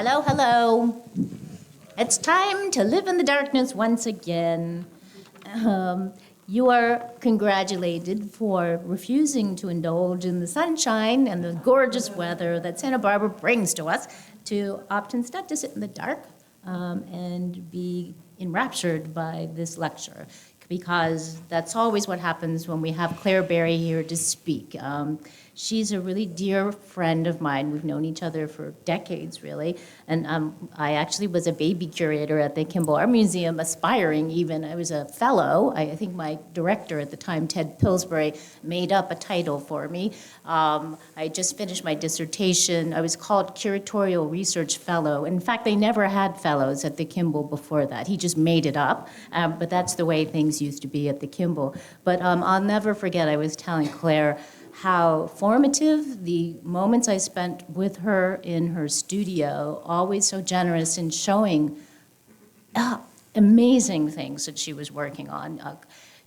Hello, hello. It's time to live in the darkness once again. You are congratulated for refusing to indulge in the sunshine and the gorgeous weather that Santa Barbara brings to us, to opt instead to sit in the dark and be enraptured by this lecture, because that's always what happens when we have Claire Berry here to speak. She's a really dear friend of mine. We've known each other for decades, really. And I actually was a baby curator at the Kimbell Art Museum, aspiring even. I was a fellow. I think my director at the time, Ted Pillsbury, made up a title for me. I just finished my dissertation. I was called Curatorial Research Fellow. In fact, they never had fellows at the Kimbell before that. He just made it up. But that's the way things used to be at the Kimbell. But I'll never forget, I was telling Claire how formative the moments I spent with her in her studio, always so generous in showing amazing things that she was working on.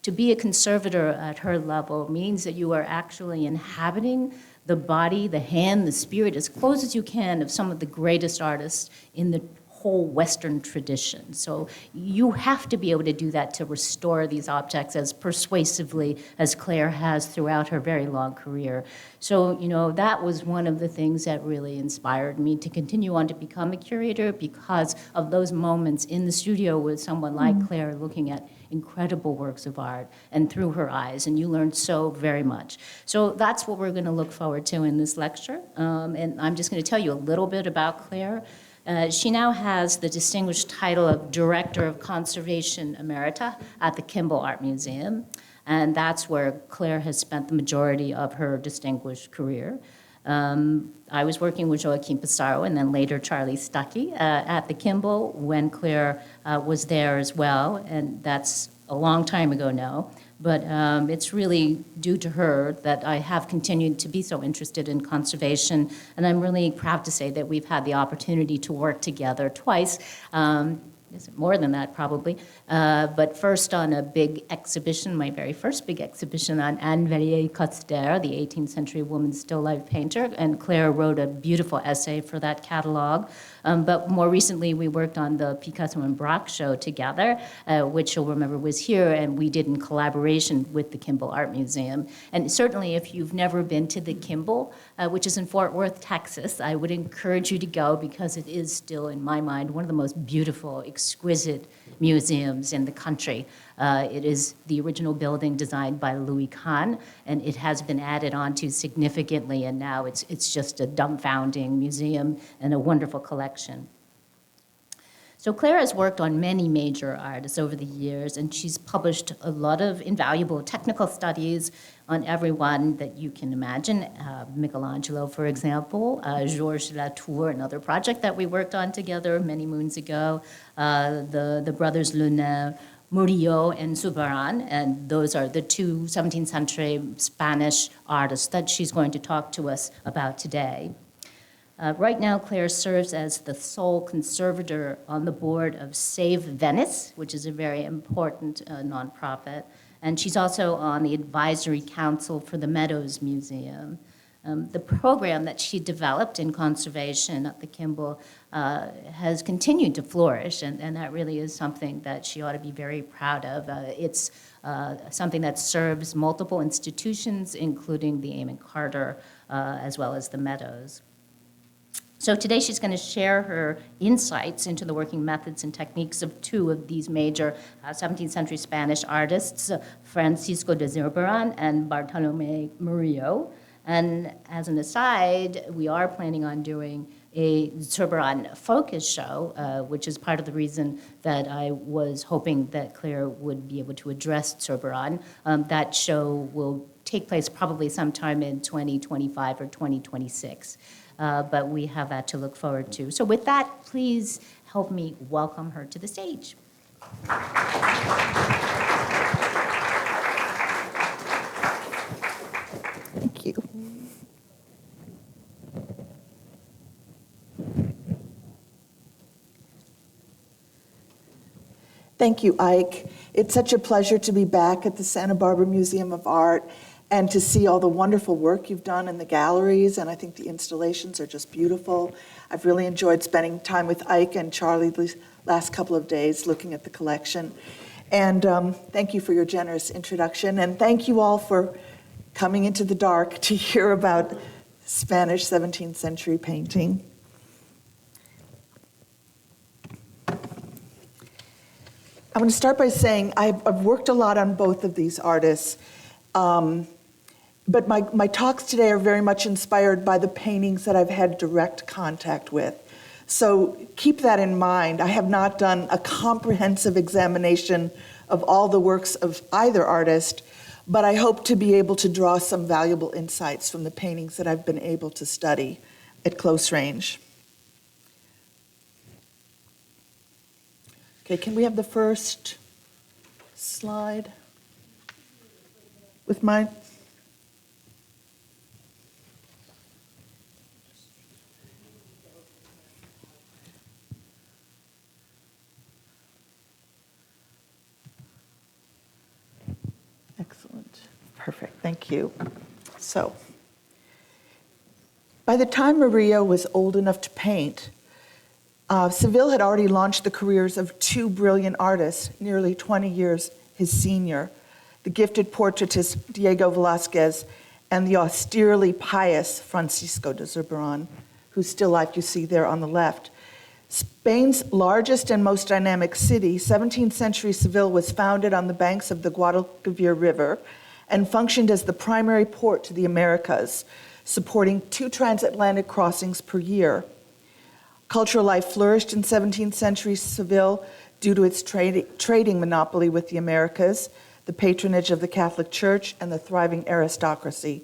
To be a conservator at her level means that you are actually inhabiting the body, the hand, the spirit, as close as you can, of some of the greatest artists in the whole Western tradition. So you have to be able to do that to restore these objects as persuasively as Claire has throughout her very long career. So, that was one of the things that really inspired me to continue on to become a curator, because of those moments in the studio with someone like Claire looking at incredible works of art and through her eyes, and you learned so very much. So that's what we're going to look forward to in this lecture. And I'm just going to tell you a little bit about Claire. She now has the distinguished title of Director of Conservation Emerita at the Kimbell Art Museum, and that's where Claire has spent the majority of her distinguished career. I was working with Joaquin Pissarro and then later Charlie Stuckey at the Kimbell when Claire was there as well, and that's a long time ago now. But it's really due to her that I have continued to be so interested in conservation, and I'm really proud to say that we've had the opportunity to work together twice. More than that, probably. But first on a big exhibition, my very first big exhibition on Anne Verrier-Coster, the 18th century woman still life painter, and Claire wrote a beautiful essay for that catalog. But more recently, we worked on the Picasso and Braque show together, which you'll remember was here, and we did in collaboration with the Kimbell Art Museum. And certainly, if you've never been to the Kimbell, which is in Fort Worth, Texas, I would encourage you to go, because it is still, in my mind, one of the most beautiful, exquisite museums in the country. It is the original building designed by Louis Kahn, and it has been added on to significantly, and now it's just a dumbfounding museum and a wonderful collection. So Claire has worked on many major artists over the years, and she's published a lot of invaluable technical studies on everyone that you can imagine. Michelangelo, for example, Georges Latour, another project that we worked on together many moons ago, the brothers Lunin, Murillo and Zurbarán, and those are the two 17th century Spanish artists that she's going to talk to us about today. Right now, Claire serves as the sole conservator on the board of Save Venice, which is a very important nonprofit, and she's also on the advisory council for the Meadows Museum. The program that she developed in conservation at the Kimbell has continued to flourish, and that really is something that she ought to be very proud of. It's something that serves multiple institutions, including the Amon Carter, as well as the Meadows. So today she's going to share her insights into the working methods and techniques of two of these major 17th century Spanish artists, Francisco de Zurbarán and Bartolomé Murillo. And as an aside, we are planning on doing a Zurbarán focus show, which is part of the reason that I was hoping that Claire would be able to address Zurbarán. That show will take place probably sometime in 2025 or 2026. But we have that to look forward to. So with that, please help me welcome her to the stage. Thank you. Thank you, Ike. It's such a pleasure to be back at the Santa Barbara Museum of Art and to see all the wonderful work you've done in the galleries, and I think the installations are just beautiful. I've really enjoyed spending time with Ike and Charlie these last couple of days looking at the collection. And thank you for your generous introduction, and thank you all for coming into the dark to hear about Spanish 17th century painting. I'm going to start by saying I've worked a lot on both of these artists, but my talks today are very much inspired by the paintings that I've had direct contact with. So keep that in mind. I have not done a comprehensive examination of all the works of either artist, but I hope to be able to draw some valuable insights from the paintings that I've been able to study at close range. Okay, can we have the first slide with mine? Excellent. Perfect. Thank you. So, by the time Murillo was old enough to paint, Seville had already launched the careers of two brilliant artists, nearly 20 years his senior, the gifted portraitist Diego Velázquez and the austerely pious Francisco de Zurbarán, whose still life you see there on the left. Spain's largest and most dynamic city, 17th century Seville was founded on the banks of the Guadalquivir River and functioned as the primary port to the Americas, supporting 2 transatlantic crossings per year. Cultural life flourished in 17th century Seville due to its trading monopoly with the Americas, the patronage of the Catholic Church, and the thriving aristocracy.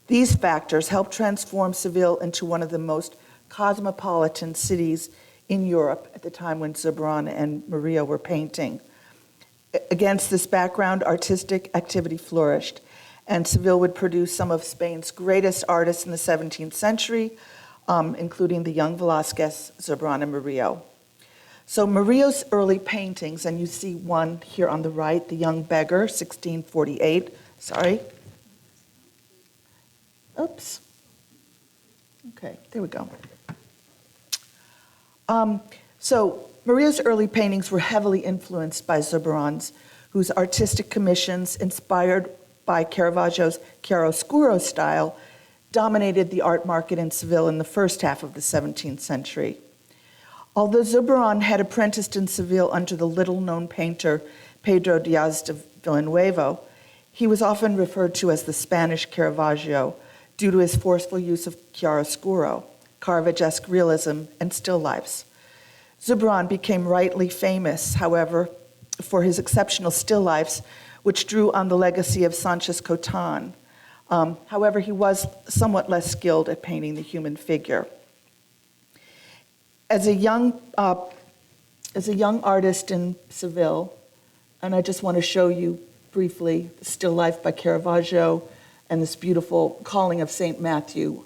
These factors helped transform Seville into one of the most cosmopolitan cities in Europe at the time when Zurbarán and Murillo were painting. Against this background, artistic activity flourished, and Seville would produce some of Spain's greatest artists in the 17th century, including the young Velázquez, Zurbarán, and Murillo. So Murillo's early paintings, and you see one here on the right, The Young Beggar, 1648. Sorry. Oops. Okay, there we go. So Murillo's early paintings were heavily influenced by Zurbarán's, whose artistic commissions, inspired by Caravaggio's chiaroscuro style, dominated the art market in Seville in the first half of the 17th century. Although Zurbarán had apprenticed in Seville under the little-known painter Pedro Diaz de Villanueva, he was often referred to as the Spanish Caravaggio due to his forceful use of chiaroscuro, Caravagesque realism, and still lifes. Zurbarán became rightly famous, however, for his exceptional still lifes, which drew on the legacy of Sanchez Cotan. However, he was somewhat less skilled at painting the human figure. As a young artist in Seville, and I just want to show you briefly Still Life by Caravaggio and this beautiful Calling of St. Matthew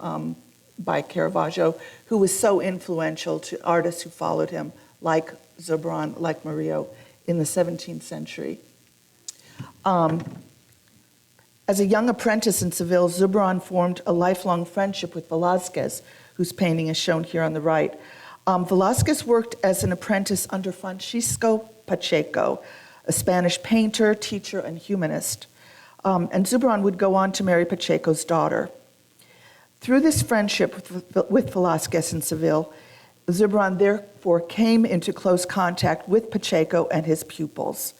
by Caravaggio, who was so influential to artists who followed him, like Zurbarán, like Murillo, in the 17th century. As a young apprentice in Seville, Zurbarán formed a lifelong friendship with Velázquez, whose painting is shown here on the right. Velázquez worked as an apprentice under Francisco Pacheco, a Spanish painter, teacher, and humanist. And Zurbarán would go on to marry Pacheco's daughter. Through this friendship with Velázquez in Seville, Zurbarán therefore came into close contact with Pacheco and his pupils.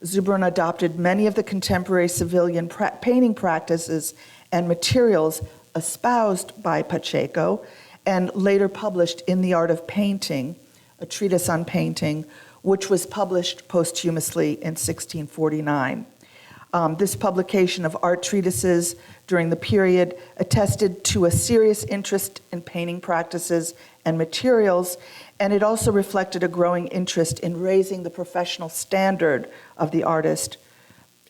Zurbarán adopted many of the contemporary Sevillian painting practices and materials espoused by Pacheco, and later published in The Art of Painting, a treatise on painting, which was published posthumously in 1649. This publication of art treatises during the period attested to a serious interest in painting practices and materials, and it also reflected a growing interest in raising the professional standard of the artist,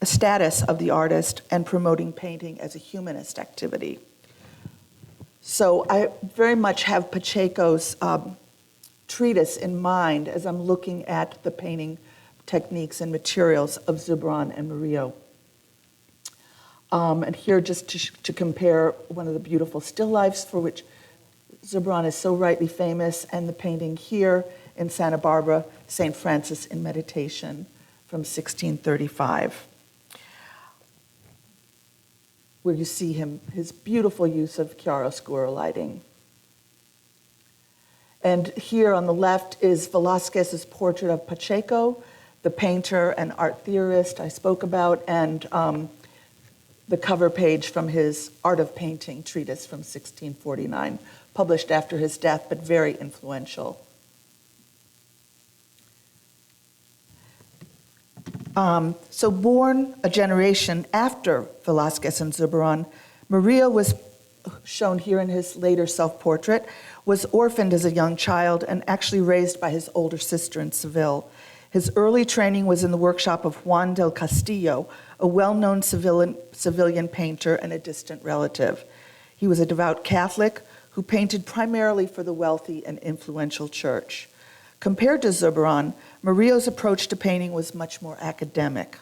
status of the artist, and promoting painting as a humanist activity. So I very much have Pacheco's treatise in mind as I'm looking at the painting techniques and materials of Zurbarán and Murillo. And here, just to compare one of the beautiful still lifes for which Zurbarán is so rightly famous, and the painting here in Santa Barbara, St. Francis in Meditation from 1635, where you see his beautiful use of chiaroscuro lighting. And here on the left is Velázquez's portrait of Pacheco, the painter and art theorist I spoke about, and the cover page from his Art of Painting treatise from 1649, published after his death, but very influential. So born a generation after Velázquez and Zurbarán, Murillo was shown here in his later self-portrait, was orphaned as a young child and actually raised by his older sister in Seville. His early training was in the workshop of Juan del Castillo, a well-known Sevillian painter and a distant relative. He was a devout Catholic who painted primarily for the wealthy and influential church. Compared to Zurbarán, Murillo's approach to painting was much more academic.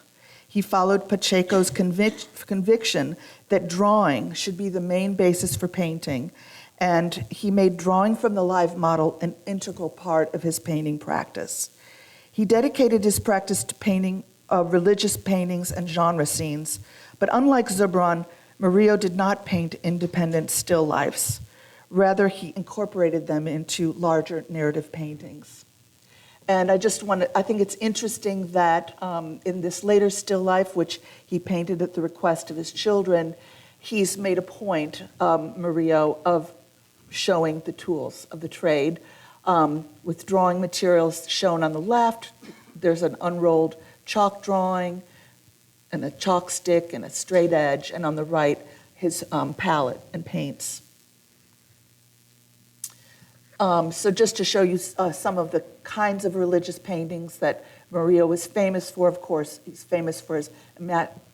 He followed Pacheco's conviction that drawing should be the main basis for painting, and he made drawing from the live model an integral part of his painting practice. He dedicated his practice to painting religious paintings and genre scenes, but unlike Zurbarán, Murillo did not paint independent still lifes. Rather, he incorporated them into larger narrative paintings. And I think it's interesting that in this later still life, which he painted at the request of his children, he's made a point, Murillo, of showing the tools of the trade. With drawing materials shown on the left, there's an unrolled chalk drawing and a chalk stick and a straight edge, and on the right, his palette and paints. So just to show you some of the kinds of religious paintings that Murillo was famous for, of course, he's famous for his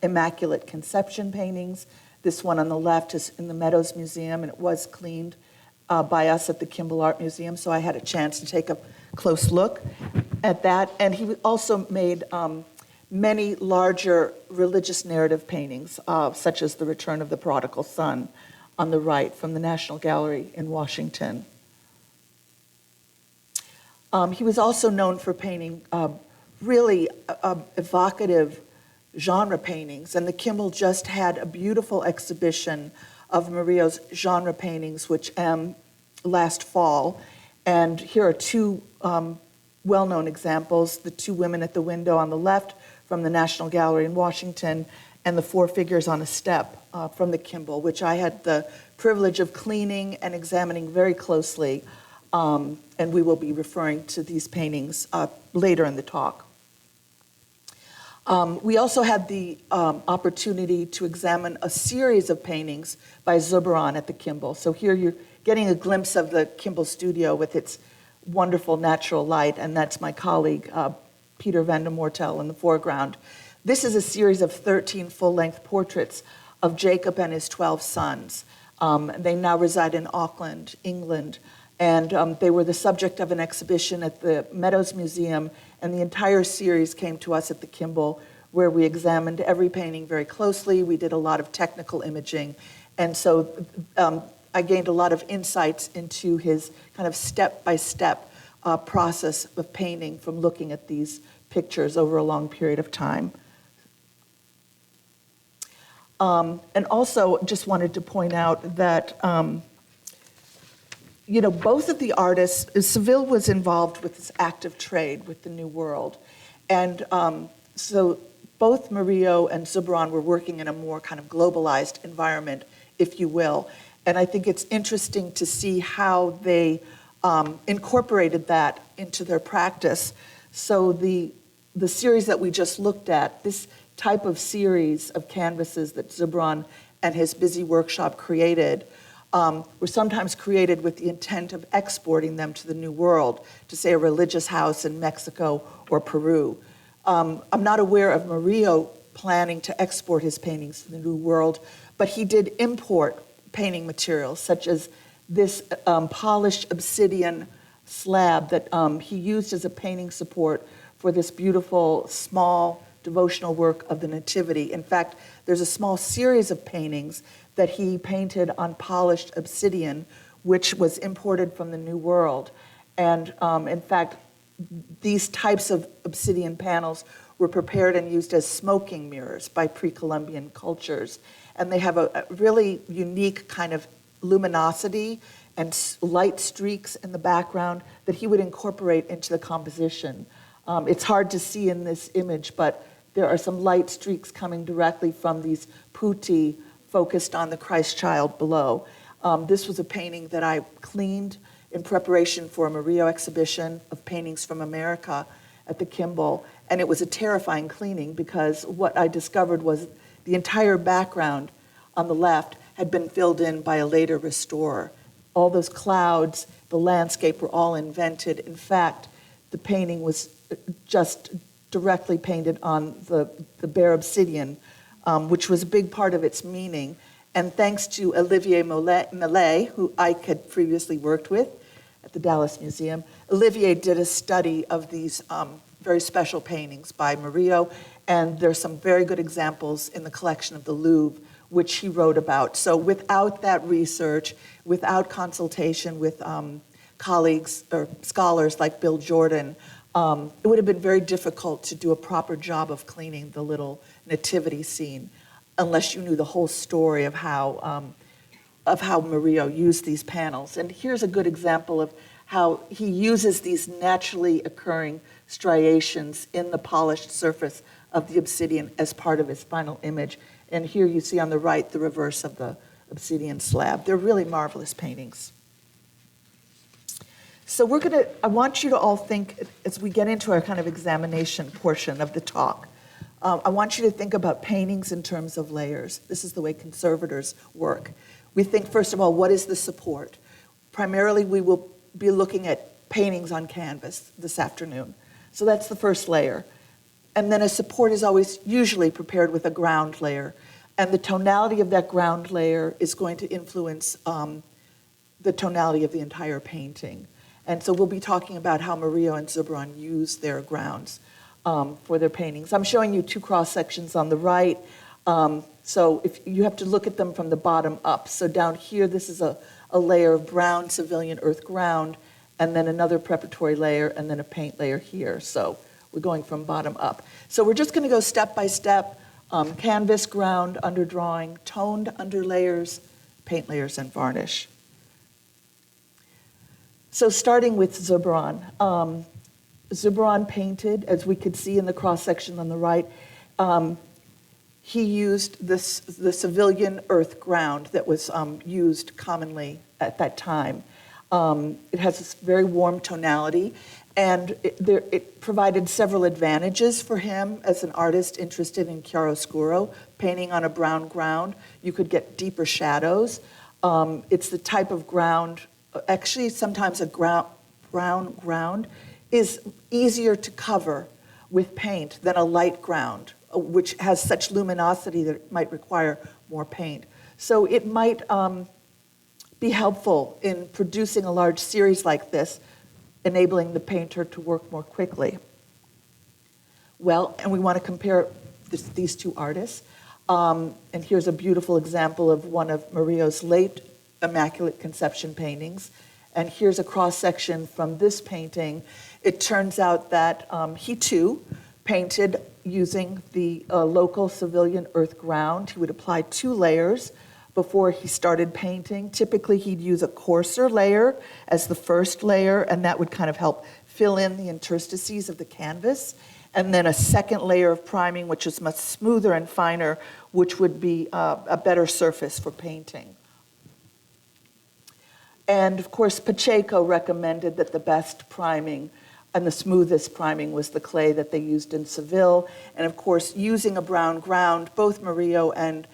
Immaculate Conception paintings. This one on the left is in the Meadows Museum, and it was cleaned by us at the Kimbell Art Museum, so I had a chance to take a close look at that. And he also made many larger religious narrative paintings, such as The Return of the Prodigal Son on the right from the National Gallery in Washington. He was also known for painting really evocative genre paintings, and the Kimbell just had a beautiful exhibition of Murillo's genre paintings, which last fall. And here are two well-known examples: the two women at the window on the left from the National Gallery in Washington, and the four figures on a step from the Kimbell, which I had the privilege of cleaning and examining very closely. And we will be referring to these paintings later in the talk. We also had the opportunity to examine a series of paintings by Zurbarán at the Kimbell. So here you're getting a glimpse of the Kimbell studio with its wonderful natural light, and that's my colleague, Peter van de Mortel, in the foreground. This is a series of 13 full-length portraits of Jacob and his 12 sons. They now reside in Auckland, England. And they were the subject of an exhibition at the Meadows Museum, and the entire series came to us at the Kimbell, where we examined every painting very closely. We did a lot of technical imaging, and so I gained a lot of insights into his kind of step-by-step process of painting from looking at these pictures over a long period of time. And also just wanted to point out that both of the artists, Seville was involved with this active trade with the New World. And so both Murillo and Zurbarán were working in a more kind of globalized environment, if you will. And I think it's interesting to see how they incorporated that into their practice. So the series that we just looked at, this type of series of canvases that Zurbarán and his busy workshop created, were sometimes created with the intent of exporting them to the New World, to say a religious house in Mexico or Peru. I'm not aware of Murillo planning to export his paintings to the New World, but he did import painting materials, such as this polished obsidian slab that he used as a painting support for this beautiful, small devotional work of the Nativity. In fact, there's a small series of paintings that he painted on polished obsidian, which was imported from the New World. And in fact, these types of obsidian panels were prepared and used as smoking mirrors by pre-Columbian cultures. And they have a really unique kind of luminosity and light streaks in the background that he would incorporate into the composition. It's hard to see in this image, but there are some light streaks coming directly from these putti focused on the Christ child below. This was a painting that I cleaned in preparation for a Murillo exhibition of paintings from America at the Kimbell. And it was a terrifying cleaning because what I discovered was the entire background on the left had been filled in by a later restorer. All those clouds, the landscape were all invented. In fact, the painting was just directly painted on the bare obsidian, which was a big part of its meaning. And thanks to Olivier Millet, who I had previously worked with at the Dallas Museum, Olivier did a study of these very special paintings by Murillo, and there's some very good examples in the collection of the Louvre, which he wrote about. So without that research, without consultation with colleagues or scholars like Bill Jordan, it would have been very difficult to do a proper job of cleaning the little nativity scene unless you knew the whole story of how Murillo used these panels. And here's a good example of how he uses these naturally occurring striations in the polished surface of the obsidian as part of his final image. And here you see on the right the reverse of the obsidian slab. They're really marvelous paintings. So I want you to all think, as we get into our kind of examination portion of the talk, I want you to think about paintings in terms of layers. This is the way conservators work. We think, first of all, what is the support? Primarily, we will be looking at paintings on canvas this afternoon. So that's the first layer. And then a support is always usually prepared with a ground layer. And the tonality of that ground layer is going to influence the tonality of the entire painting. And so we'll be talking about how Murillo and Zurbarán use their grounds for their paintings. I'm showing you two cross sections on the right. So if you have to look at them from the bottom up. So down here, this is a layer of brown Sevillian earth ground, and then another preparatory layer, and then a paint layer here. So we're going from bottom up. So we're just going to go step by step, canvas, ground, underdrawing, toned underlayers, paint layers, and varnish. So starting with Zurbarán. Zurbarán painted, as we could see in the cross-section on the right, he used the Sevillian earth ground that was used commonly at that time. It has this very warm tonality, and it provided several advantages for him as an artist interested in chiaroscuro, painting on a brown ground. You could get deeper shadows. It's the type of ground, actually sometimes a brown ground is easier to cover with paint than a light ground, which has such luminosity that it might require more paint. So it might be helpful in producing a large series like this, enabling the painter to work more quickly. Well, and we want to compare these two artists. And here's a beautiful example of one of Murillo's late Immaculate Conception paintings. And here's a cross-section from this painting. It turns out that he too painted using the local Sevillian earth ground. He would apply 2 layers before he started painting. Typically, he'd use a coarser layer as the first layer, and that would kind of help fill in the interstices of the canvas. And then a second layer of priming, which is much smoother and finer, which would be a better surface for painting. And of course, Pacheco recommended that the best priming and the smoothest priming was the clay that they used in Seville. And of course, using a brown ground, both Murillo and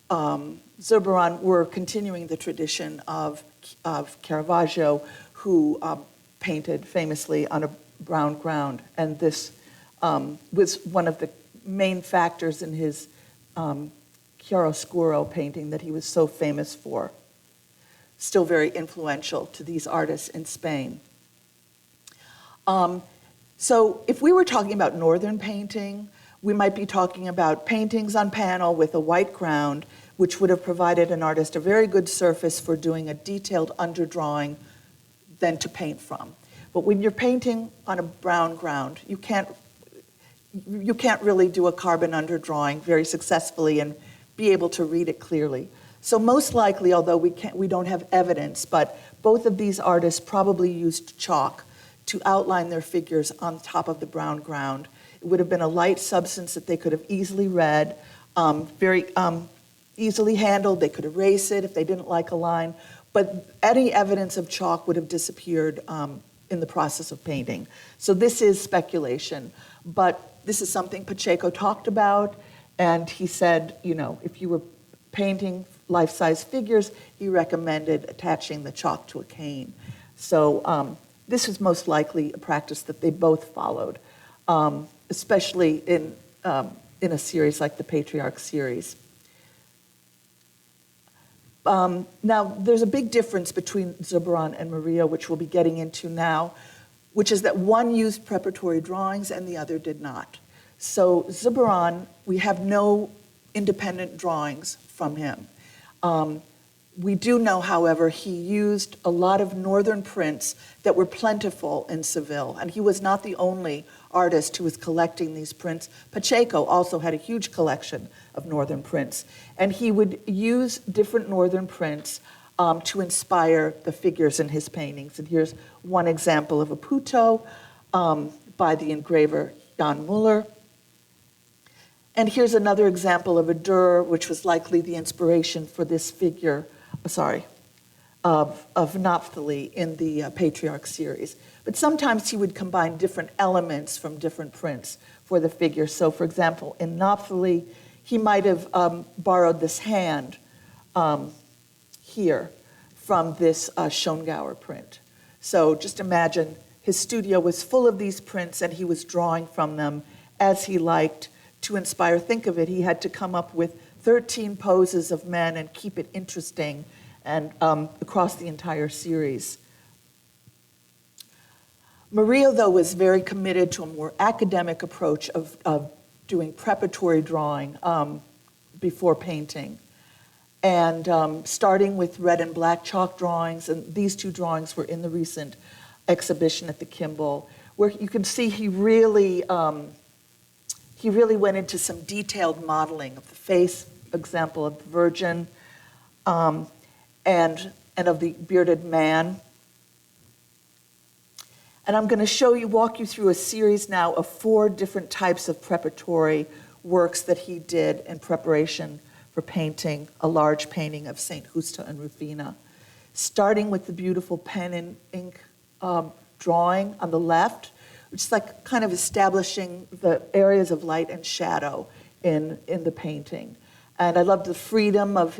Zurbarán were continuing the tradition of Caravaggio, who painted famously on a brown ground. And this was one of the main factors in his chiaroscuro painting that he was so famous for. Still very influential to these artists in Spain. So if we were talking about northern painting, We might be talking about paintings on panel with a white ground, which would have provided an artist a very good surface for doing a detailed underdrawing then to paint from. But when you're painting on a brown ground, you can't really do a carbon underdrawing very successfully and be able to read it clearly. So most likely, although we don't have evidence, but both of these artists probably used chalk to outline their figures on top of the brown ground. It would have been a light substance that they could have easily read, very easily handled. They could erase it if they didn't like a line, but any evidence of chalk would have disappeared in the process of painting. So this is speculation, but this is something Pacheco talked about, and he said, if you were painting life-size figures, he recommended attaching the chalk to a cane. So this is most likely a practice that they both followed, especially in a series like the Patriarch series. Now, there's a big difference between Zurbarán and Murillo, which we'll be getting into now, which is that one used preparatory drawings and the other did not. So Zurbarán, we have no independent drawings from him. We do know, however, he used a lot of northern prints that were plentiful in Seville, and he was not the only artist who was collecting these prints. Pacheco also had a huge collection of northern prints, and he would use different northern prints to inspire the figures in his paintings. And here's one example of a Puto by the engraver Jan Muller. And here's another example of a Dur, which was likely the inspiration for this figure, of Naphtali in the Patriarch series. But sometimes he would combine different elements from different prints for the figure. So for example, in Naphtali, he might have borrowed this hand here from this Schongauer print. So just imagine his studio was full of these prints and he was drawing from them as he liked to inspire. Think of it, he had to come up with 13 poses of men and keep it interesting and across the entire series. Murillo, though, was very committed to a more academic approach of doing preparatory drawing before painting. And starting with red and black chalk drawings, and these two drawings were in the recent exhibition at the Kimbell, where you can see he really went into some detailed modeling of the face, example of the Virgin, and of the bearded man. And I'm going to walk you through a series now of 4 different types of preparatory works that he did in preparation for painting a large painting of St. Justa and Rufina. Starting with the beautiful pen and ink drawing on the left, which is like kind of establishing the areas of light and shadow in the painting. And I love the freedom of,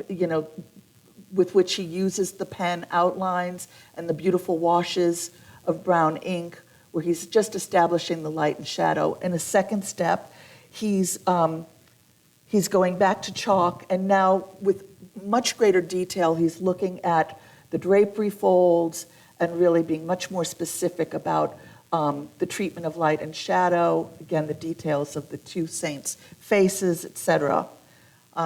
with which he uses the pen outlines and the beautiful washes of brown ink, where he's just establishing the light and shadow. In a second step, he's going back to chalk, and now with much greater detail, he's looking at the drapery folds and really being much more specific about the treatment of light and shadow, again, the details of the 2 saints' faces, etc.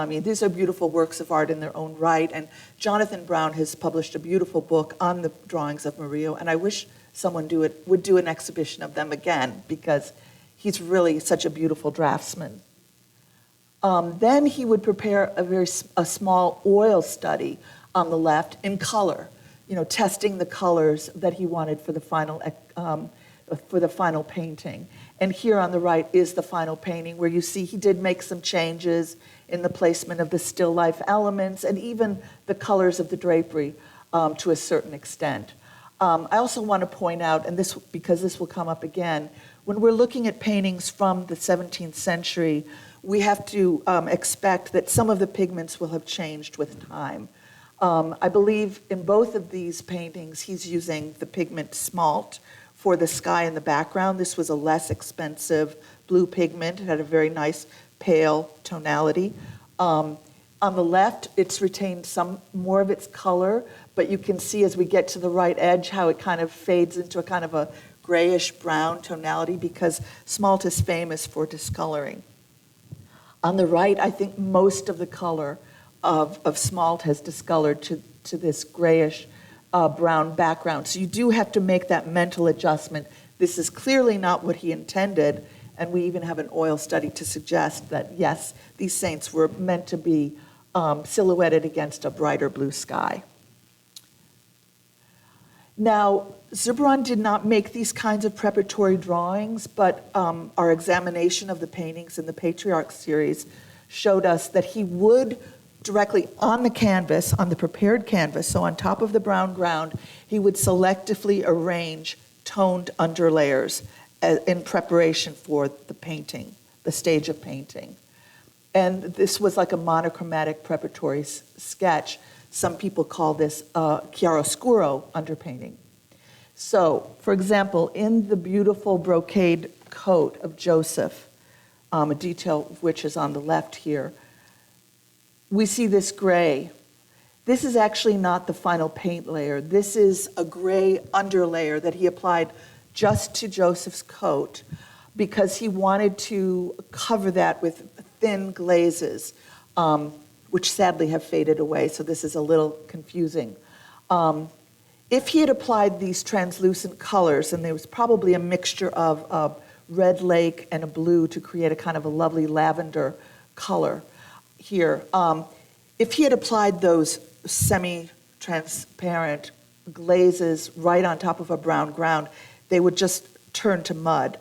These are beautiful works of art in their own right, and Jonathan Brown has published a beautiful book on the drawings of Murillo, and I wish someone would do an exhibition of them again, because he's really such a beautiful draftsman. Then he would prepare a small oil study on the left in color, testing the colors that he wanted for the final painting. And here on the right is the final painting, where you see he did make some changes in the placement of the still life elements and even the colors of the drapery to a certain extent. I also want to point out, and this because this will come up again, when we're looking at paintings from the 17th century, we have to expect that some of the pigments will have changed with time. I believe in both of these paintings, he's using the pigment smalt for the sky in the background. This was a less expensive blue pigment. It had a very nice pale tonality. On the left, it's retained some more of its color, but you can see as we get to the right edge how it kind of fades into a kind of a grayish brown tonality, because smalt is famous for discoloring. On the right, I think most of the color of smalt has discolored to this grayish brown background. So you do have to make that mental adjustment. This is clearly not what he intended, and we even have an oil study to suggest that, yes, these saints were meant to be silhouetted against a brighter blue sky. Now, Zurbarán did not make these kinds of preparatory drawings, but our examination of the paintings in the Patriarch series showed us that he would directly on the canvas, on the prepared canvas, so on top of the brown ground, he would selectively arrange toned underlayers in preparation for the painting, the stage of painting. And this was like a monochromatic preparatory sketch. Some people call this chiaroscuro underpainting. So, for example, in the beautiful brocade coat of Joseph, a detail of which is on the left here, we see this gray. This is actually not the final paint layer. This is a gray underlayer that he applied just to Joseph's coat because he wanted to cover that with thin glazes, which sadly have faded away, so this is a little confusing. If he had applied these translucent colors, and there was probably a mixture of a red lake and a blue to create a kind of a lovely lavender color here. If he had applied those semi-transparent glazes right on top of a brown ground, they would just turn to mud.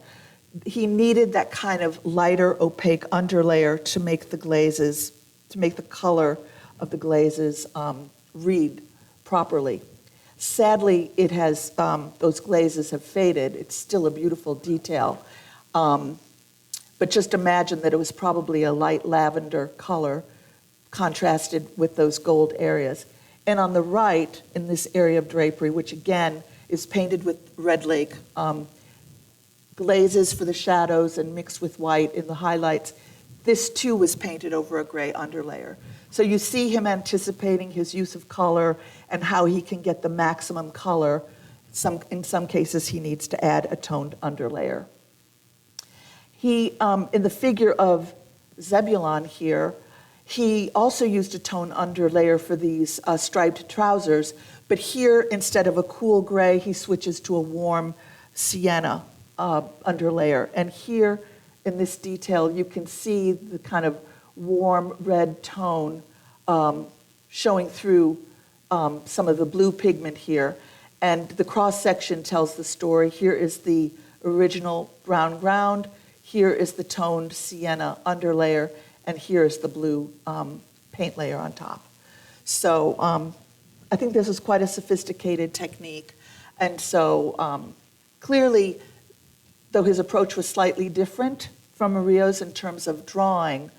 He needed that kind of lighter, opaque underlayer to make the glazes, to make the color of the glazes read properly. Sadly, it has, those glazes have faded. It's still a beautiful detail. But just imagine that it was probably a light lavender color contrasted with those gold areas. And on the right, in this area of drapery, which again is painted with red lake, glazes for the shadows and mixed with white in the highlights, this too was painted over a gray underlayer. So you see him anticipating his use of color and how he can get the maximum color. In some cases, he needs to add a toned underlayer. He, in the figure of Zebulon here, he also used a toned underlayer for these striped trousers, but here, instead of a cool gray, he switches to a warm sienna underlayer. And here, in this detail, you can see the kind of warm red tone showing through some of the blue pigment here. And the cross-section tells the story. Here is the original brown ground. Here is the toned sienna underlayer. And here is the blue paint layer on top. So I think this is quite a sophisticated technique. And so clearly, though his approach was slightly different from Murillo's in terms of drawing,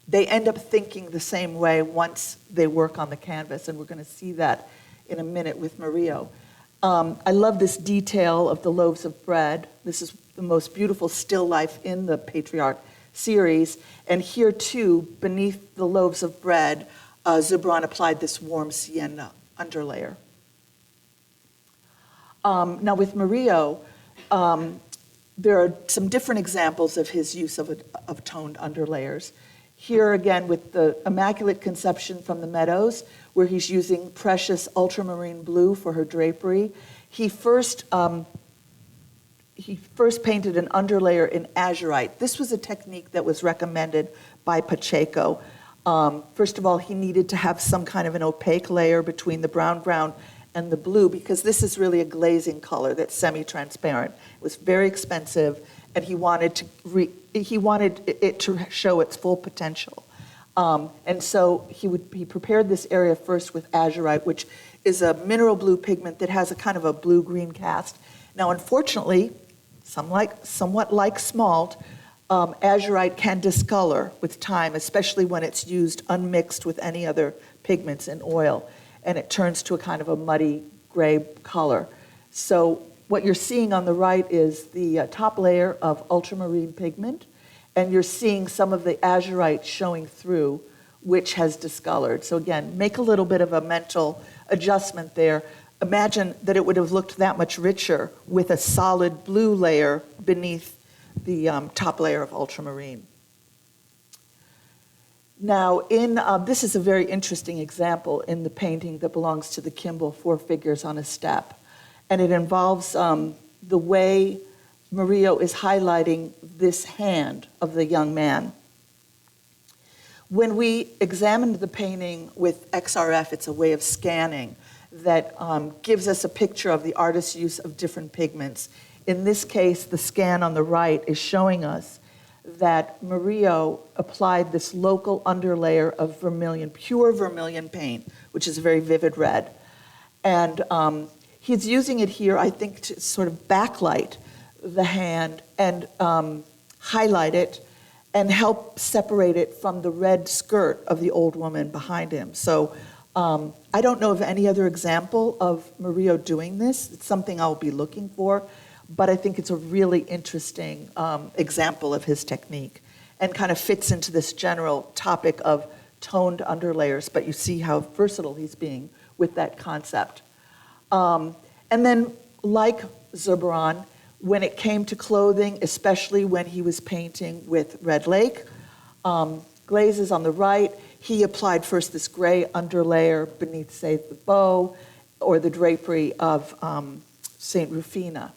they end up thinking the same way once they work on the canvas, and we're going to see that in a minute with Murillo. I love this detail of the loaves of bread. This is the most beautiful still life in the Patriarch series, and here too, beneath the loaves of bread, Zurbarán applied this warm sienna underlayer. Now with Murillo, there are some different examples of his use of toned underlayers. Here again with the Immaculate Conception from the Meadows, where he's using precious ultramarine blue for her drapery. He first painted an underlayer in azurite. This was a technique that was recommended by Pacheco. First of all, he needed to have some kind of an opaque layer between the brown ground and the blue, because this is really a glazing color that's semi-transparent. It was very expensive, and he wanted it to show its full potential. And so he prepared this area first with azurite, which is a mineral blue pigment that has a kind of a blue-green cast. Now, unfortunately, somewhat like smalt, azurite can discolor with time, especially when it's used unmixed with any other pigments in oil, and it turns to a kind of a muddy gray color. So what you're seeing on the right is the top layer of ultramarine pigment, and you're seeing some of the azurite showing through, which has discolored. So again, make a little bit of a mental adjustment there. Imagine that it would have looked that much richer with a solid blue layer beneath the top layer of ultramarine. Now, this is a very interesting example in the painting that belongs to the Kimbell, Four Figures on a Step. And it involves the way Murillo is highlighting this hand of the young man. When we examined the painting with XRF, it's a way of scanning that gives us a picture of the artist's use of different pigments. In this case, the scan on the right is showing us that Murillo applied this local underlayer of vermilion, pure vermilion paint, which is a very vivid red. And he's using it here, I think, to sort of backlight the hand and highlight it and help separate it from the red skirt of the old woman behind him. So I don't know of any other example of Murillo doing this. It's something I'll be looking for. But I think it's a really interesting example of his technique and kind of fits into this general topic of toned underlayers, but you see how versatile he's being with that concept. And then, like Zurbarán, when it came to clothing, especially when he was painting with Red Lake, glazes on the right, he applied first this gray underlayer beneath, say, the bow or the drapery of St. Rufina.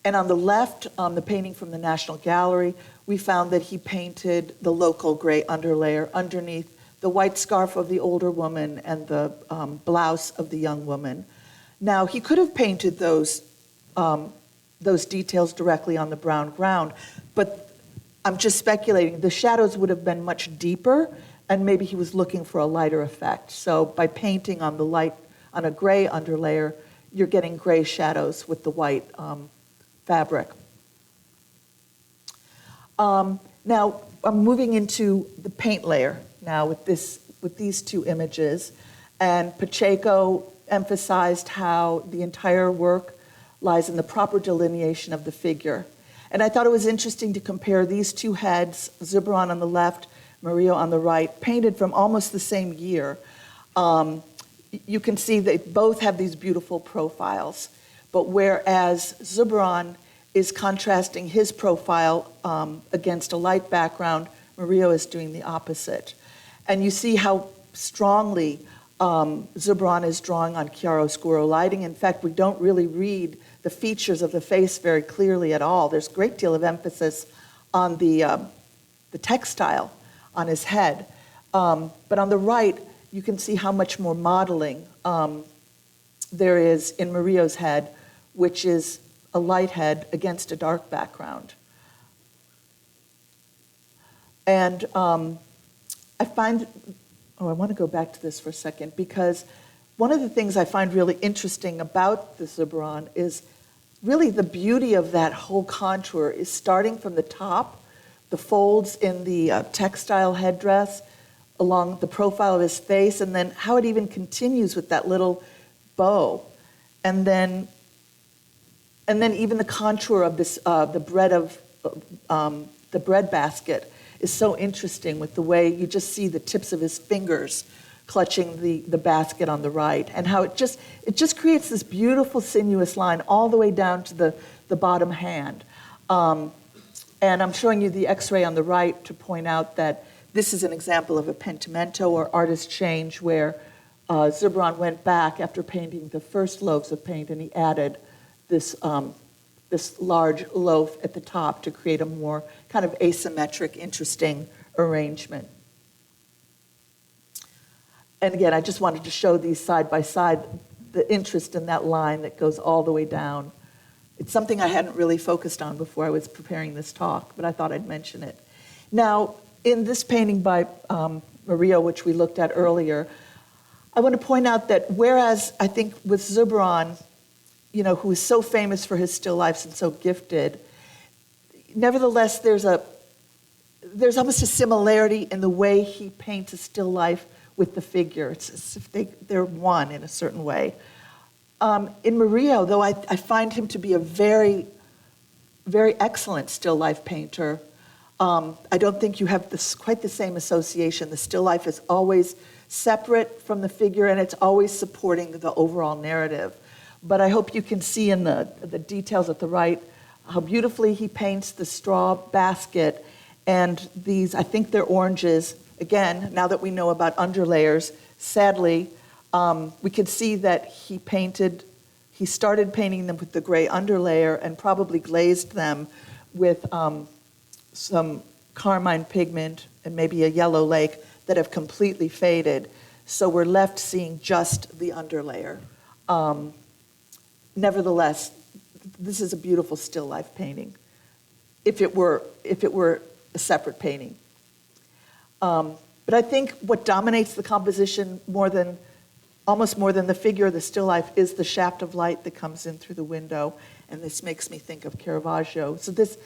And on the left, the painting from the National Gallery, we found that he painted the local gray underlayer underneath the white scarf of the older woman and the blouse of the young woman. Now, he could have painted those details directly on the brown ground, but I'm just speculating. The shadows would have been much deeper, and maybe he was looking for a lighter effect. So by painting on a gray underlayer, you're getting gray shadows with the white fabric. Now, I'm moving into the paint layer now with these two images, and Pacheco emphasized how the entire work lies in the proper delineation of the figure. And I thought it was interesting to compare these two heads, Zurbarán on the left, Murillo on the right, painted from almost the same year. You can see they both have these beautiful profiles. But whereas Zurbarán is contrasting his profile against a light background, Murillo is doing the opposite. And you see how strongly Zurbarán is drawing on chiaroscuro lighting. In fact, we don't really read the features of the face very clearly at all. There's a great deal of emphasis on the textile on his head. But on the right, you can see how much more modeling there is in Murillo's head, which is a light head against a dark background. And I find, I want to go back to this for a second, because one of the things I find really interesting about the Zurbarán is really the beauty of that whole contour is starting from the top, the folds in the textile headdress, along the profile of his face, and then how it even continues with that little bow. And then even the contour of this, the bread basket is so interesting with the way you just see the tips of his fingers clutching the basket on the right, and how it just creates this beautiful sinuous line all the way down to the bottom hand. And I'm showing you the X-ray on the right to point out that this is an example of a pentimento or artist change where Zurbarán went back after painting the first loaves of paint, and he added this large loaf at the top to create a more kind of asymmetric, interesting arrangement. And again, I just wanted to show these side by side, the interest in that line that goes all the way down. It's something I hadn't really focused on before I was preparing this talk, but I thought I'd mention it. Now, in this painting by Murillo, which we looked at earlier, I want to point out that whereas I think with Zurbarán, who is so famous for his still lifes and so gifted, nevertheless, there's almost a similarity in the way he paints a still life with the figure. It's as if they're one in a certain way. In Murillo, though, I find him to be a very, very excellent still life painter. I don't think you have quite the same association. The still life is always separate from the figure, and it's always supporting the overall narrative. But I hope you can see in the details at the right how beautifully he paints the straw basket and these, I think they're oranges, again, now that we know about underlayers, sadly, we could see that he started painting them with the gray underlayer and probably glazed them with some carmine pigment and maybe a yellow lake that have completely faded. So we're left seeing just the underlayer. Nevertheless, this is a beautiful still life painting, if it were a separate painting. But I think what dominates the composition almost more than the figure of the still life is the shaft of light that comes in through the window, and this makes me think of Caravaggio. So this,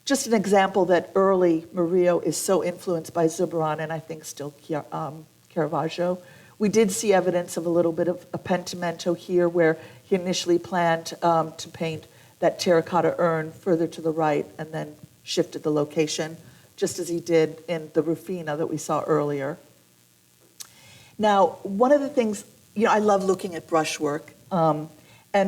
just an example that early Murillo is so influenced by Zurbarán, and I think still Caravaggio. We did see evidence of a little bit of a pentimento here, where he initially planned to paint that terracotta urn further to the right and then shifted the location, just as he did in the Rufina that we saw earlier. Now, one of the things, I love looking at brushwork, and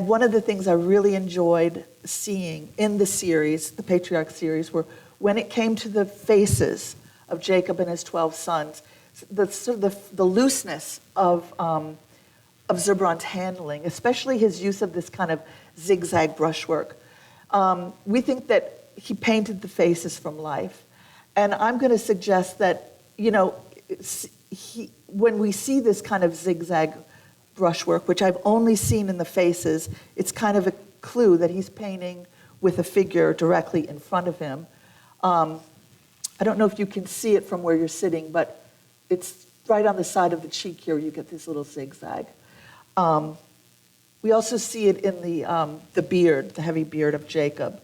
one of the things I really enjoyed seeing in the series, the Patriarch series, were when it came to the faces of Jacob and his 12 sons, the looseness of Zurbarán's handling, especially his use of this kind of zigzag brushwork. We think that he painted the faces from life. And I'm going to suggest that, when we see this kind of zigzag brushwork, which I've only seen in the faces, it's kind of a clue that he's painting with a figure directly in front of him. I don't know if you can see it from where you're sitting, but it's right on the side of the cheek here, you get this little zigzag. We also see it in the beard, the heavy beard of Jacob.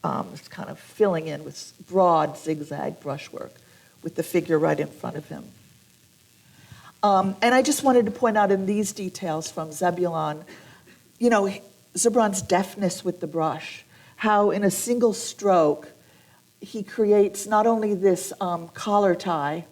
It's kind of filling in with broad zigzag brushwork with the figure right in front of him. And I just wanted to point out in these details from Zebulon, Zurbarán's deftness with the brush, how in a single stroke he creates not only this collar tie,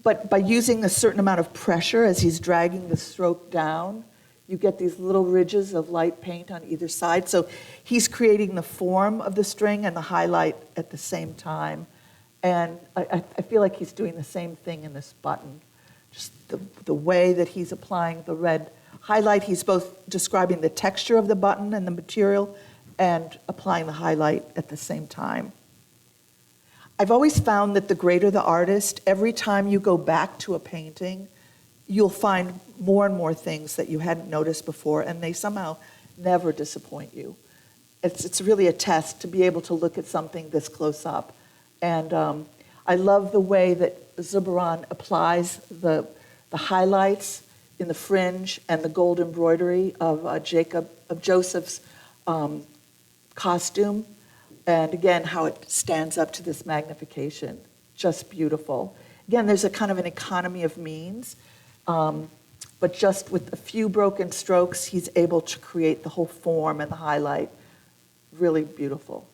but by using a certain amount of pressure as he's dragging the stroke down, you get these little ridges of light paint on either side. So he's creating the form of the string and the highlight at the same time. And I feel like he's doing the same thing in this button. Just the way that he's applying the red highlight, he's both describing the texture of the button and the material and applying the highlight at the same time. I've always found that the greater the artist, every time you go back to a painting, you'll find more and more things that you hadn't noticed before, and they somehow never disappoint you. It's really a test to be able to look at something this close up. And I love the way that Zurbarán applies the highlights in the fringe and the gold embroidery of Joseph's costume. And again, how it stands up to this magnification. Just beautiful. Again, there's a kind of an economy of means. But just with a few broken strokes, he's able to create the whole form and the highlight. Really beautiful.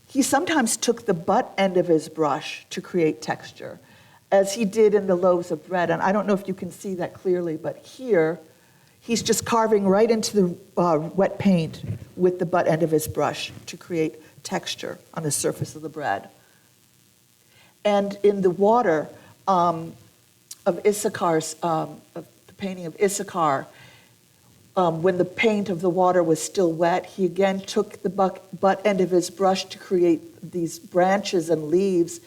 He sometimes took the butt end of his brush to create texture, as he did in the loaves of bread. And I don't know if you can see that clearly, but here, he's just carving right into the wet paint with the butt end of his brush to create texture on the surface of the bread. And in the water, of Issachar's, of the painting of Issachar, when the paint of the water was still wet, he again took the butt end of his brush to create these branches and leaves,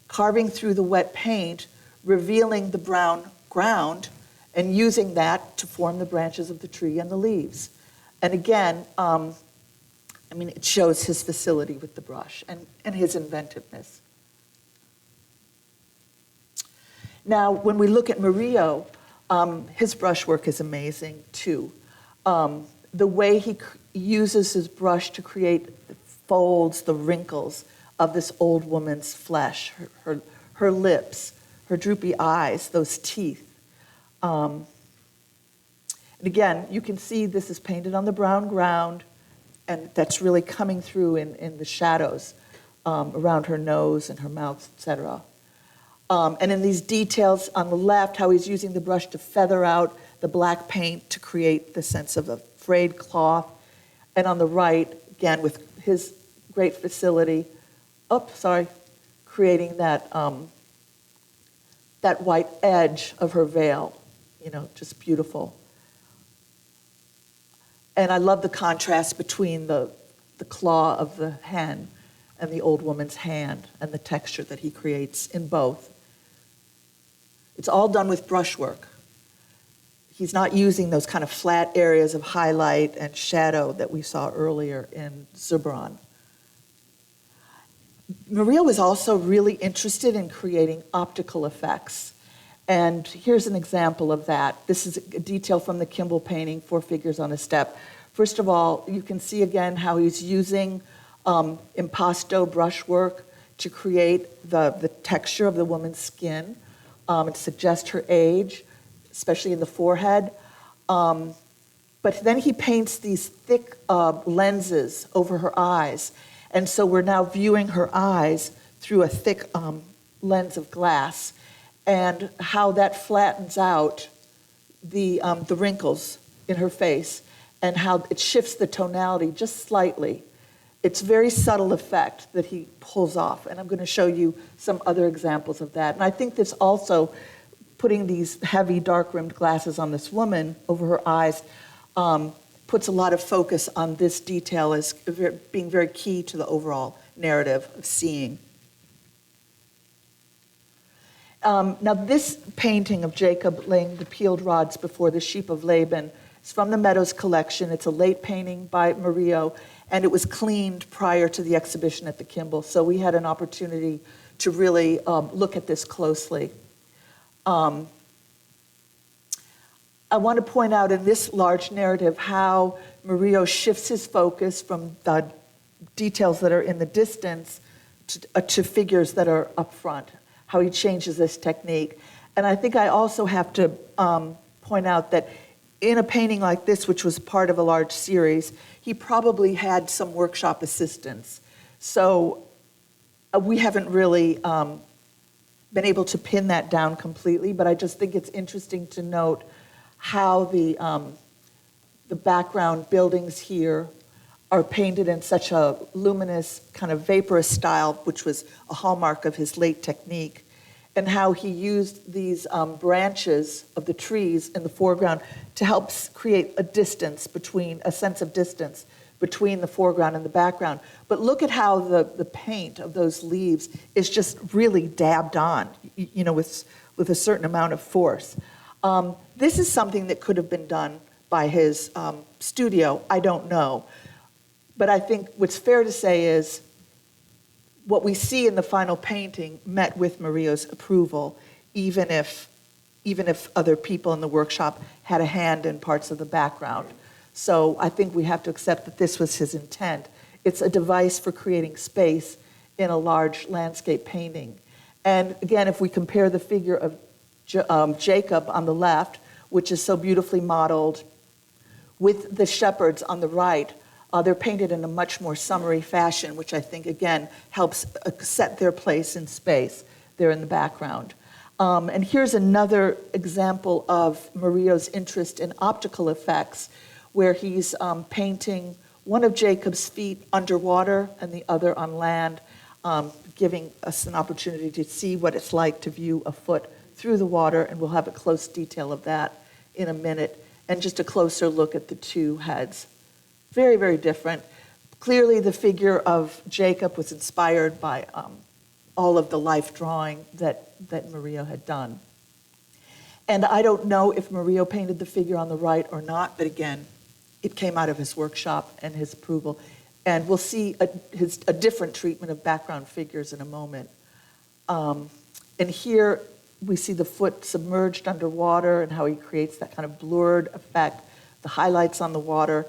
carving through the wet paint, revealing the brown ground, and using that to form the branches of the tree and the leaves. And again, it shows his facility with the brush and his inventiveness. Now, when we look at Murillo, his brushwork is amazing too. The way he uses his brush to create the folds, the wrinkles of this old woman's flesh, her lips, her droopy eyes, those teeth. And again, you can see this is painted on the brown ground, and that's really coming through in the shadows around her nose and her mouth, etc. And in these details on the left, how he's using the brush to feather out the black paint to create the sense of a frayed cloth. And on the right, again, with his great facility, creating that, that white edge of her veil, just beautiful. And I love the contrast between the claw of the hen and the old woman's hand and the texture that he creates in both. It's all done with brushwork. He's not using those kind of flat areas of highlight and shadow that we saw earlier in Zurbarán. Murillo was also really interested in creating optical effects. And here's an example of that. This is a detail from the Kimbell painting, Four Figures on a Step. First of all, you can see again how he's using impasto brushwork to create the texture of the woman's skin and suggest her age, especially in the forehead. But then he paints these thick lenses over her eyes. And so we're now viewing her eyes through a thick lens of glass, and how that flattens out the wrinkles in her face, and how it shifts the tonality just slightly. It's a very subtle effect that he pulls off, and I'm going to show you some other examples of that. And I think this also, putting these heavy dark-rimmed glasses on this woman over her eyes, puts a lot of focus on this detail as being very key to the overall narrative of seeing. Now this painting of Jacob laying the peeled rods before the sheep of Laban is from the Meadows collection. It's a late painting by Murillo, and it was cleaned prior to the exhibition at the Kimbell, so we had an opportunity to really look at this closely. I want to point out in this large narrative how Murillo shifts his focus from the details that are in the distance to figures that are up front, how he changes this technique. And I think I also have to point out that in a painting like this, which was part of a large series, he probably had some workshop assistance. So we haven't really been able to pin that down completely, but I just think it's interesting to note how the background buildings here are painted in such a luminous, kind of vaporous style, which was a hallmark of his late technique, and how he used these branches of the trees in the foreground to help create a sense of distance between the foreground and the background. But look at how the paint of those leaves is just really dabbed on, with a certain amount of force. This is something that could have been done by his studio, I don't know. But I think what's fair to say is what we see in the final painting met with Murillo's approval, even if other people in the workshop had a hand in parts of the background. So I think we have to accept that this was his intent. It's a device for creating space in a large landscape painting. And again, if we compare the figure of Jacob on the left, which is so beautifully modeled, with the shepherds on the right, they're painted in a much more summery fashion, which I think, again, helps set their place in space. They're in the background. And here's another example of Murillo's interest in optical effects, where he's painting one of Jacob's feet underwater and the other on land, giving us an opportunity to see what it's like to view a foot through the water, and we'll have a close detail of that in a minute, and just a closer look at the two heads. Very, very different. Clearly the figure of Jacob was inspired by all of the life drawing that Murillo had done. And I don't know if Murillo painted the figure on the right or not, but again, it came out of his workshop and his approval. And we'll see a different treatment of background figures in a moment. And here we see the foot submerged underwater and how he creates that kind of blurred effect, the highlights on the water.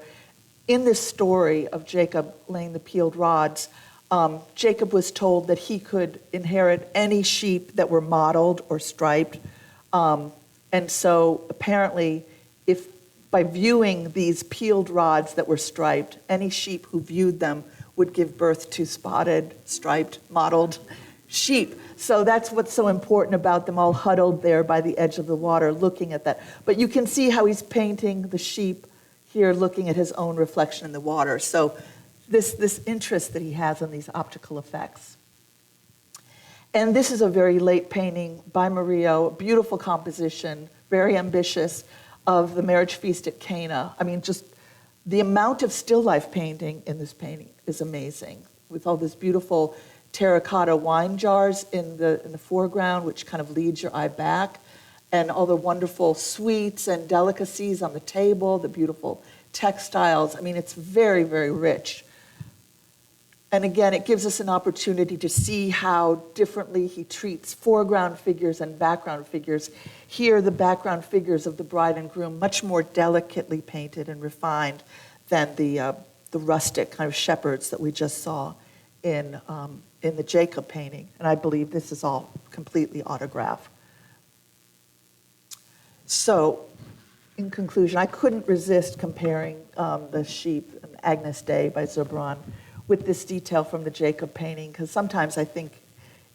In this story of Jacob laying the peeled rods, Jacob was told that he could inherit any sheep that were mottled or striped. And so apparently, if by viewing these peeled rods that were striped, any sheep who viewed them would give birth to spotted, striped, mottled sheep. So that's what's so important about them all huddled there by the edge of the water looking at that. But you can see how he's painting the sheep here looking at his own reflection in the water. So this interest that he has in these optical effects. And this is a very late painting by Murillo, a beautiful composition, very ambitious, of the marriage feast at Cana. I mean, just the amount of still life painting in this painting is amazing, with all these beautiful terracotta wine jars in the foreground, which kind of leads your eye back, and all the wonderful sweets and delicacies on the table, the beautiful textiles. I mean, it's very, very rich. And again, it gives us an opportunity to see how differently he treats foreground figures and background figures. Here, the background figures of the bride and groom, much more delicately painted and refined than the rustic kind of shepherds that we just saw in the Jacob painting. And I believe this is all completely autograph. So, in conclusion, I couldn't resist comparing the sheep and Agnus Dei by Zurbarán with this detail from the Jacob painting, because sometimes I think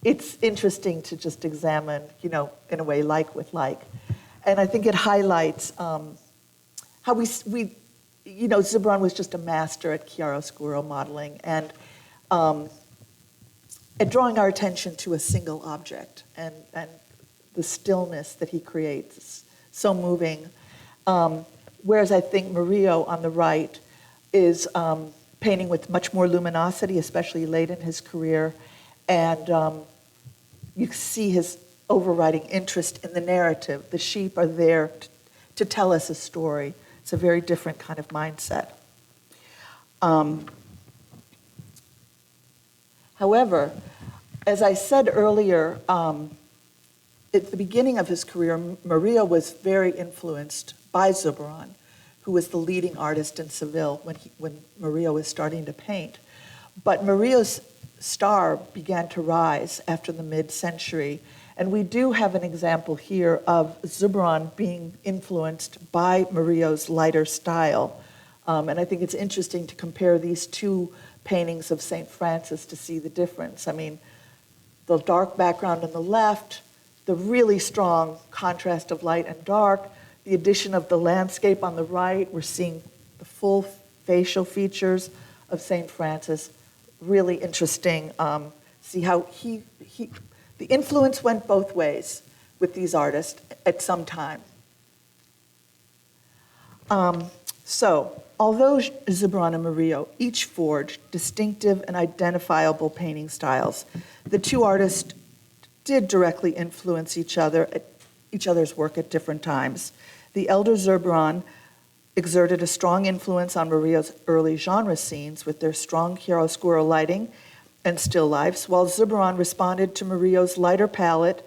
it's interesting to just examine, in a way, like with like. And I think it highlights how Zurbarán was just a master at chiaroscuro modeling and at drawing our attention to a single object and the stillness that he creates, so moving. Whereas I think Murillo on the right is painting with much more luminosity, especially late in his career, and you see his overriding interest in the narrative. The sheep are there to tell us a story. It's a very different kind of mindset. However, as I said earlier, at the beginning of his career, Murillo was very influenced by Zurbarán, who was the leading artist in Seville when Murillo was starting to paint. But Murillo's star began to rise after the mid-century, and we do have an example here of Zurbarán being influenced by Murillo's lighter style. And I think it's interesting to compare these two paintings of St. Francis to see the difference. I mean, the dark background on the left, the really strong contrast of light and dark, the addition of the landscape on the right, we're seeing the full facial features of St. Francis. Really interesting. See how the influence went both ways with these artists at some time. So, although Zurbarán and Murillo each forged distinctive and identifiable painting styles, the two artists did directly influence each other's work at different times. The elder Zurbarán exerted a strong influence on Murillo's early genre scenes with their strong chiaroscuro lighting and still lifes, while Zurbarán responded to Murillo's lighter palette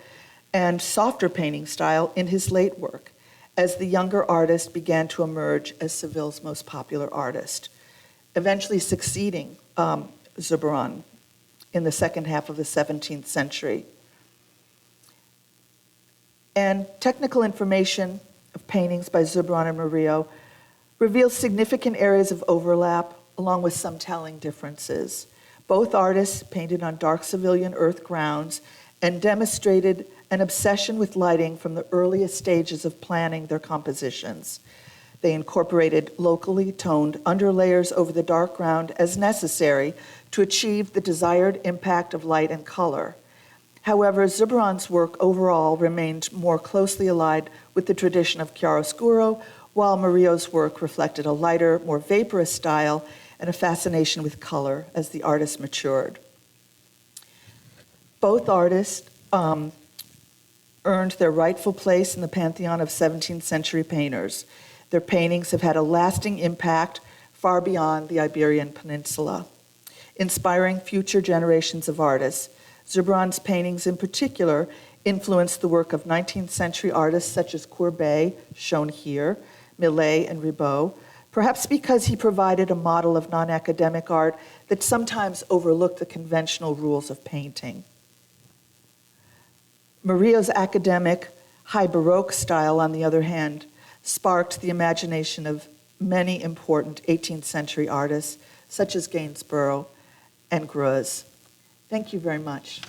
and softer painting style in his late work, as the younger artist began to emerge as Seville's most popular artist, eventually succeeding Zurbarán in the second half of the 17th century. And technical information of paintings by Zurbarán and Murillo reveals significant areas of overlap, along with some telling differences. Both artists painted on dark Sevillian earth grounds and demonstrated an obsession with lighting from the earliest stages of planning their compositions. They incorporated locally toned underlayers over the dark ground as necessary to achieve the desired impact of light and color. However, Zurbarán's work overall remained more closely allied with the tradition of chiaroscuro, while Murillo's work reflected a lighter, more vaporous style and a fascination with color as the artist matured. Both artists earned their rightful place in the pantheon of 17th century painters. Their paintings have had a lasting impact far beyond the Iberian Peninsula, inspiring future generations of artists. Zurbarán's paintings in particular influenced the work of 19th century artists such as Courbet, shown here, Millet, and Ribot, perhaps because he provided a model of non-academic art that sometimes overlooked the conventional rules of painting. Murillo's academic, high Baroque style, on the other hand, sparked the imagination of many important 18th century artists, such as Gainsborough and Greuze. Thank you very much.